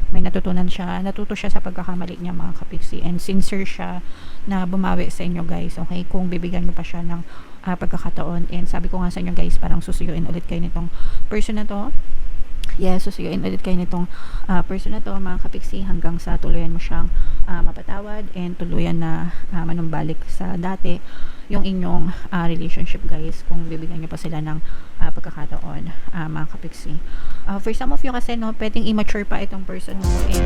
may natuto siya sa pagkakamali niya mga kapiksi, and sincere siya na bumawi sa inyo guys, okay, kung bibigyan nyo pa siya ng pagkakataon. And sabi ko nga sa inyo guys, parang susuyuin ulit kayo nitong person na to. Yes, susuyuin ulit kayo nitong person na to mga kapiksi, hanggang sa tuluyan mo siyang mapatawad and tuluyan na manumbalik sa dati yung inyong relationship guys, kung bibigyan nyo pa sila ng pagkakataon mga kapiksi. For some of you kasi no, pwedeng immature pa itong person mo, and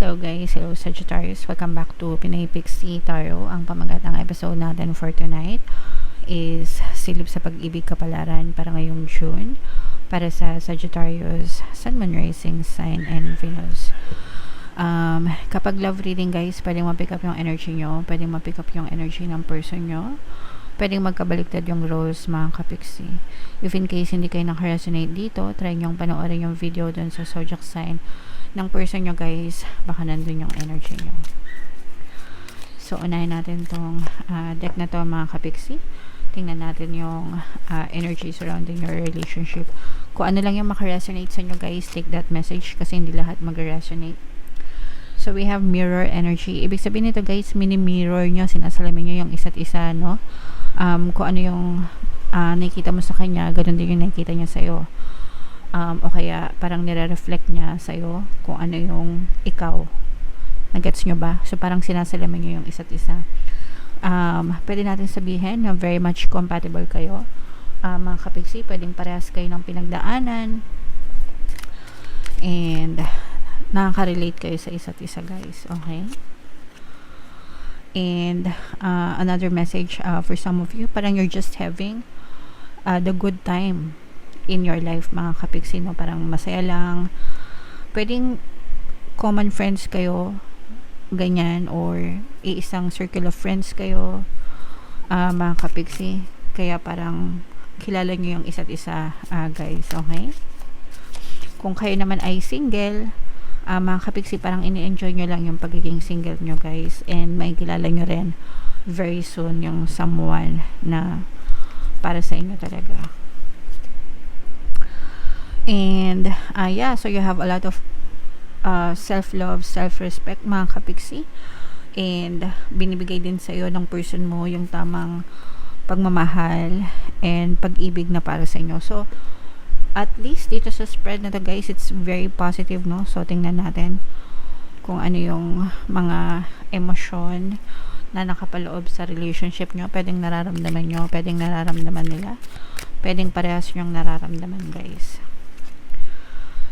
hello guys, hello Sagittarius, welcome back to Pinay Pixie Tarot. Ang pamagatang episode natin for tonight is Silip sa Pag-ibig Kapalaran para ngayong June, para sa Sagittarius, Sun, Moon, Rising Sign, and Venus. Kapag love reading guys, pwedeng ma-pick up yung energy nyo, pwedeng ma-pick up yung energy ng person nyo, pwedeng magkabaliktad yung roles mga kapiksi. If in case hindi kayo nakaresonate dito, try nyong panoorin yung video dun sa zodiac sign ng person nyo guys, baka nandun yung energy nyo. So unahin natin tong deck na to mga kapiksi. Tingnan natin yung energy surrounding your relationship. Kung ano lang yung makaresonate sa inyo guys, take that message, kasi hindi lahat mag-resonate. So we have mirror energy. Ibig sabihin nito guys, mini-mirror nyo, sinasalamin nyo yung isa't isa, no? Kung ano yung nakikita mo sa kanya, ganun din yung nakikita niya sa'yo. O kaya parang nire-reflect niya sa'yo kung ano yung ikaw. Nagets nyo ba? So parang sinasalamin nyo yung isa't isa. Pwede natin sabihin na very much compatible kayo mga kapiksi. Pwedeng parehas kayo ng pinagdaanan and nakaka-relate kayo sa isa't isa guys, okay? And another message for some of you, parang you're just having the good time in your life mga kapiksi, no? Parang masaya lang, pwedeng common friends kayo, ganyan, or iisang circle of friends kayo mga kapiksi, kaya parang kilala nyo yung isa't isa guys, okay? Kung kayo naman ay single mga kapiksi, parang ini-enjoy nyo lang yung pagiging single nyo guys, and may kilala nyo rin very soon yung someone na para sa inyo talaga. And yeah, so you have a lot of self-love, self-respect mga kapiksi, and binibigay din sa iyo ng person mo yung tamang pagmamahal and pag-ibig na para sa inyo. So at least dito sa spread na to guys, it's very positive, no? So tingnan natin kung ano yung mga emosyon na nakapaloob sa relationship nyo. Pwedeng nararamdaman nyo, pwedeng nararamdaman nila, pwedeng parehas nyong nararamdaman guys.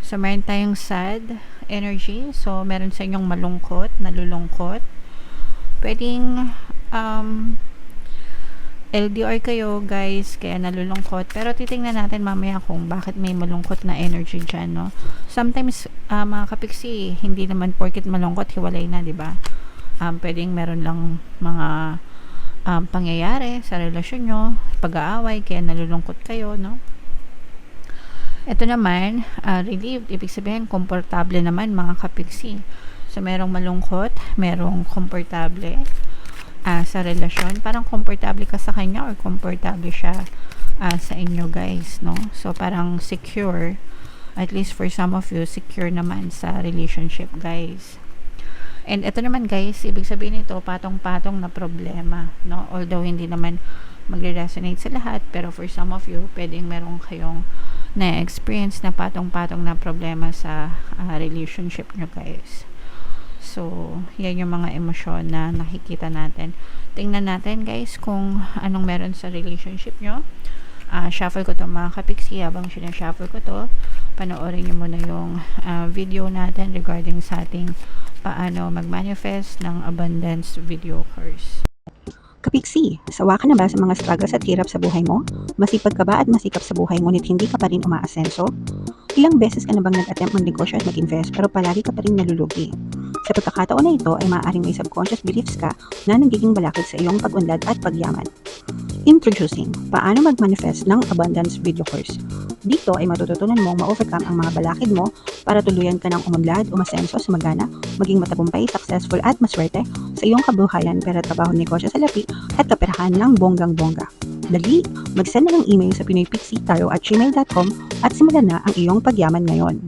So, meron tayong sad energy. So, meron sa inyong malungkot, nalulungkot. Pwedeng LDR kayo guys, kaya nalulungkot. Pero titingnan natin mamaya kung bakit may malungkot na energy dyan, no? Sometimes, mga kapiksi, hindi naman porket malungkot, hiwalay na, diba? Pwedeng meron lang mga pangyayari sa relasyon nyo, pag-aaway, kaya nalulungkot kayo, no? Ito naman, relieved, ibig sabihin, komportable naman mga kapiksi. So, merong malungkot, merong komportable sa relasyon. Parang komportable ka sa kanya or komportable siya sa inyo guys, no? So, parang secure, at least for some of you, secure naman sa relationship guys. And ito naman guys, ibig sabihin nito, patong-patong na problema, no? Although hindi naman magre-resonate sa lahat, pero for some of you, pwedeng meron kayong na-experience na patong-patong na problema sa relationship nyo guys. So, yan yung mga emosyon na nakikita natin. Tingnan natin guys kung anong meron sa relationship nyo. Shuffle ko to mga kapiksi. Habang sinashuffle ko to, panoorin nyo muna yung video natin regarding sa ating paano mag-manifest ng abundance video course. Kapiksi, sawa ka na ba sa mga struggles at hirap sa buhay mo? Masipag ka ba at masikap sa buhay ngunit hindi ka pa rin umaasenso? Ilang beses ka na bang nag-attempt mag-negosyo at mag-invest pero palagi ka pa rin nalulugi? Sa pagkakataon na ito ay maaaring may subconscious beliefs ka na nagiging balakid sa iyong pag-unlad at pagyaman. Introducing, paano mag-manifest ng abundance video course. Dito ay matututunan mong ma-overcome ang mga balakid mo para tuluyan ka ng umunlad, umasenso, sumagana, maging matagumpay, successful at maswerte sa iyong kabuhayan, pera, trabaho, negosyo, salapi at kaperahan ng bonggang-bongga. Dali, mag-send na ng email sa pinoypixie@gmail.com at simulan na ang iyong pagyaman ngayon.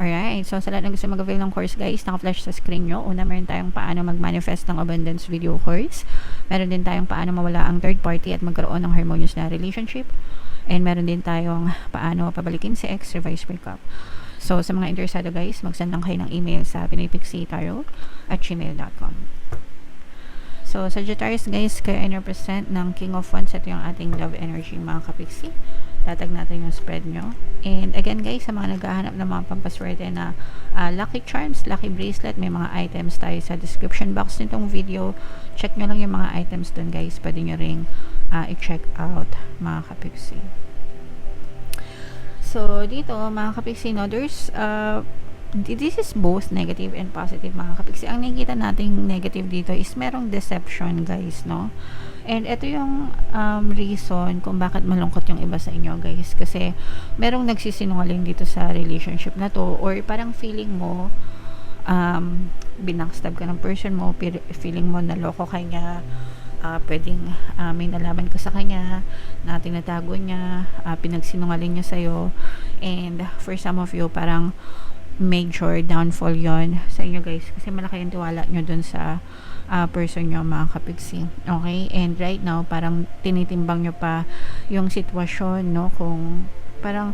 Alright, so sa lahat ng gusto mag-avail ng course guys, naka-flash sa screen nyo. Una, meron tayong paano mag-manifest ng abundance video course. Meron din tayong paano mawala ang third party at magkaroon ng harmonious na relationship. And meron din tayong paano pabalikin si ex, revise breakup. So sa mga interesado guys, mag-send lang kayo ng email sa pinoypixie@gmail.com. So Sagittarius guys, kayo ay represent ng King of Wands. Ito yung ating love energy mga kapixie. Tatag natin yung spread nyo. And again guys, sa mga naghahanap ng mga pampaswerte na lucky charms, lucky bracelet, may mga items tayo sa description box nitong video. Check nyo lang yung mga items dun guys. Pwede nyo ring i-check out mga kapixie. So dito mga kapixie, no, there's this is both negative and positive mga kapixie. Ang nakikita nating negative dito is merong deception guys, no? And ito yung reason kung bakit malungkot yung iba sa inyo guys, kasi merong nagsisinungaling dito sa relationship na to, or parang feeling mo binackstab ka ng person mo, feeling mo naloko ka niya, pwedeng may nalaman ka sa kanya na tinatago niya, pinagsinungaling niya sa'yo, and for some of you parang major downfall yon sa inyo guys, kasi malaki yung tiwala nyo dun sa person nyo mga kapixie. Okay, and right now parang tinitimbang nyo pa yung sitwasyon, no, kung parang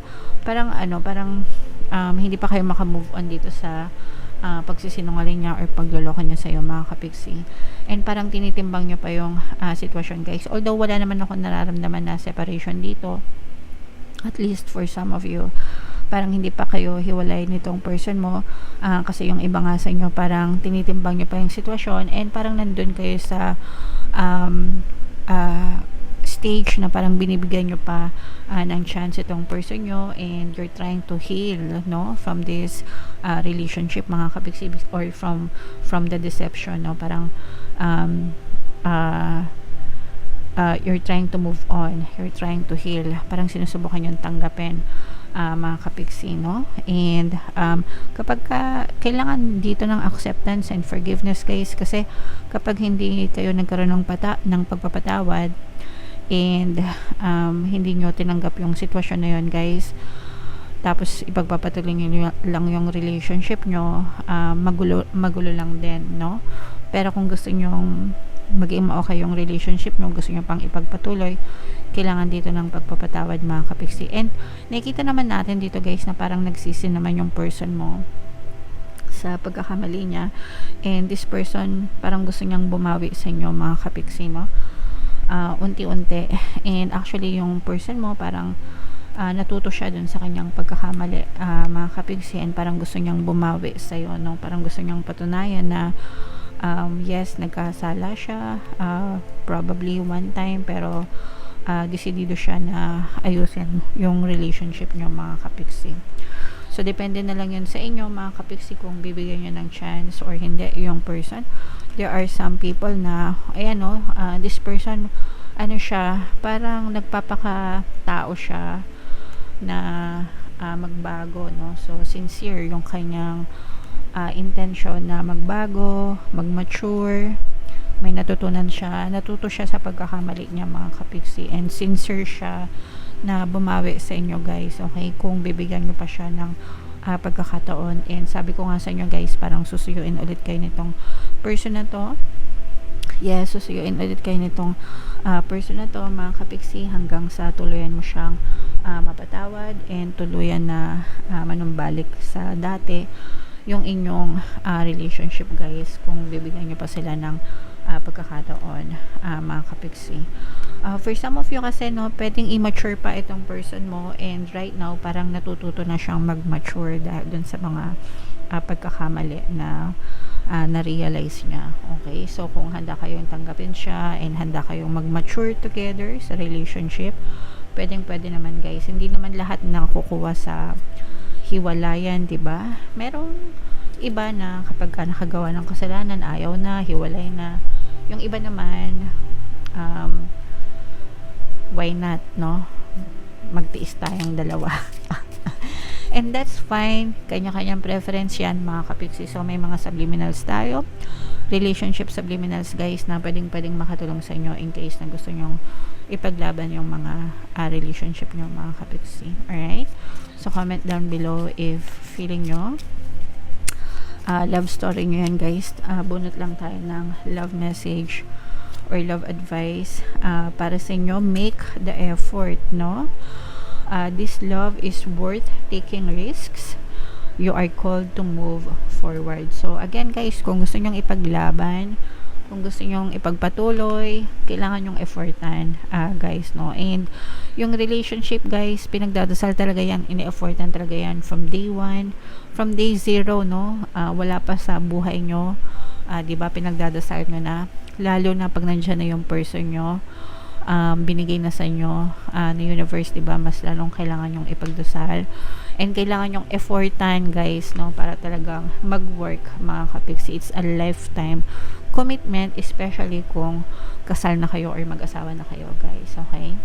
hindi pa kayo makamove on dito sa pagsisinungaling niya or pagloloko niya sa iyo mga kapixie, and parang tinitimbang nyo pa yung sitwasyon guys. Although wala naman ako nararamdaman na separation dito, at least for some of you parang hindi pa kayo hiwalay nitong person mo, kasi yung iba nga sa inyo parang tinitimbang nyo pa yung sitwasyon, and parang nandun kayo sa stage na parang binibigyan nyo pa ng chance itong person nyo, and you're trying to heal, no, from this relationship mga kapixie, or from the deception, no, parang you're trying to move on, you're trying to heal, parang sinusubukan yung tanggapin mga kapixie, no? And kapag kailangan dito ng acceptance and forgiveness guys, kasi kapag hindi kayo nagkaroon ng pagpapatawad and hindi nyo tinanggap yung sitwasyon na yun guys, tapos ipagpapatuloy nyo lang yung relationship nyo, magulo lang din, no? Pero kung gusto nyo maging okay yung relationship nyo, gusto nyo pang ipagpatuloy, kailangan dito ng pagpapatawad mga kapixie. And nakikita naman natin dito guys na parang nagsisi naman yung person mo sa pagkakamali niya, and this person parang gusto niyang bumawi sa inyo mga kapixie, no? Unti-unti, and actually yung person mo parang natuto siya dun sa kanyang pagkakamali mga kapixie, and parang gusto niyang bumawi sa iyo, no? Parang gusto niyang patunayan na yes, nagkasala siya, probably one time, pero desidido siya na ayusin yung relationship niyo mga kapixie. So depende na lang yun sa inyo mga kapixie kung bibigyan nyo ng chance or hindi yung person. There are some people na ayan, no, this person siya, parang nagpapakatao siya na magbago, no? So sincere yung kanyang intention na magbago, mag-mature, may natutunan siya, natuto siya sa pagkakamali niya mga kapixie, and sincere siya na bumawi sa inyo guys, okay, kung bibigyan nyo pa siya ng pagkakataon. And sabi ko nga sa inyo guys, parang susuyuin ulit kayo nitong person na to. Yes, susuyuin ulit kayo nitong person na to mga kapixie, hanggang sa tuluyan mo siyang mapatawad and tuluyan na manumbalik sa dati yung inyong relationship guys, kung bibigyan nyo pa sila ng pagkakataon mga kapixie. For some of you kasi, no, pwedeng immature pa itong person mo, and right now parang natututo na siyang mag-mature dahil dun sa mga pagkakamali na na-realize niya. Okay, so kung handa kayong tanggapin siya and handa kayong mag-mature together sa relationship, pwede naman guys. Hindi naman lahat nakukuha sa hiwalayan, 'di ba? Merong iba na kapag nakagawa ng kasalanan, ayaw na, hiwalay na. Yung iba naman why not, no? Magtiis tayong dalawa. And that's fine. Kanya-kanyang preference yan, mga kapiksi. So, may mga subliminals tayo. Relationship subliminals, guys, na pwedeng makatulong sa inyo in case na gusto nyong ipaglaban yung mga relationship nyo, mga kapiksi. Alright? So, comment down below if feeling nyo love story nyo yan, guys. Bunot lang tayo ng love message or love advice para sa inyo. Make the effort, no? This love is worth taking risks. You are called to move forward. So, again, guys, kung gusto nyong ipaglaban, kung gusto nyong ipagpatuloy, kailangan nyong effortan, guys, no? And yung relationship, guys, pinagdadasal talaga yan, ini-effortan talaga yan from day 1, from day 0, no? Wala pa sa buhay nyo, diba, pinagdadasal nyo na, lalo na pag nandyan na yung person nyo, binigay na sa inyo ng universe, diba, mas lalong kailangan yung ipagdasal and kailangan yung effortan, guys, no, para talagang mag-work, mga kapiksi. It's a lifetime commitment, especially kung kasal na kayo or mag-asawa na kayo, guys, okay?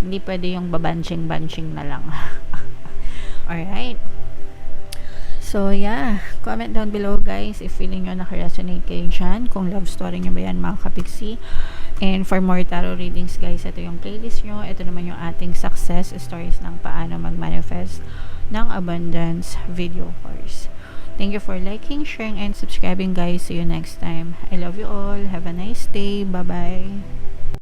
Hindi pwede yung babanching na lang. Alright. So, yeah. Comment down below, guys, if feeling nyo naka-resonate kayo dyan. Kung love story nyo ba yan, mga kapiksi. And for more tarot readings, guys, ito yung playlist nyo. Ito naman yung ating success stories ng paano mag-manifest ng abundance video course. Thank you for liking, sharing, and subscribing, guys. See you next time. I love you all. Have a nice day. Bye-bye.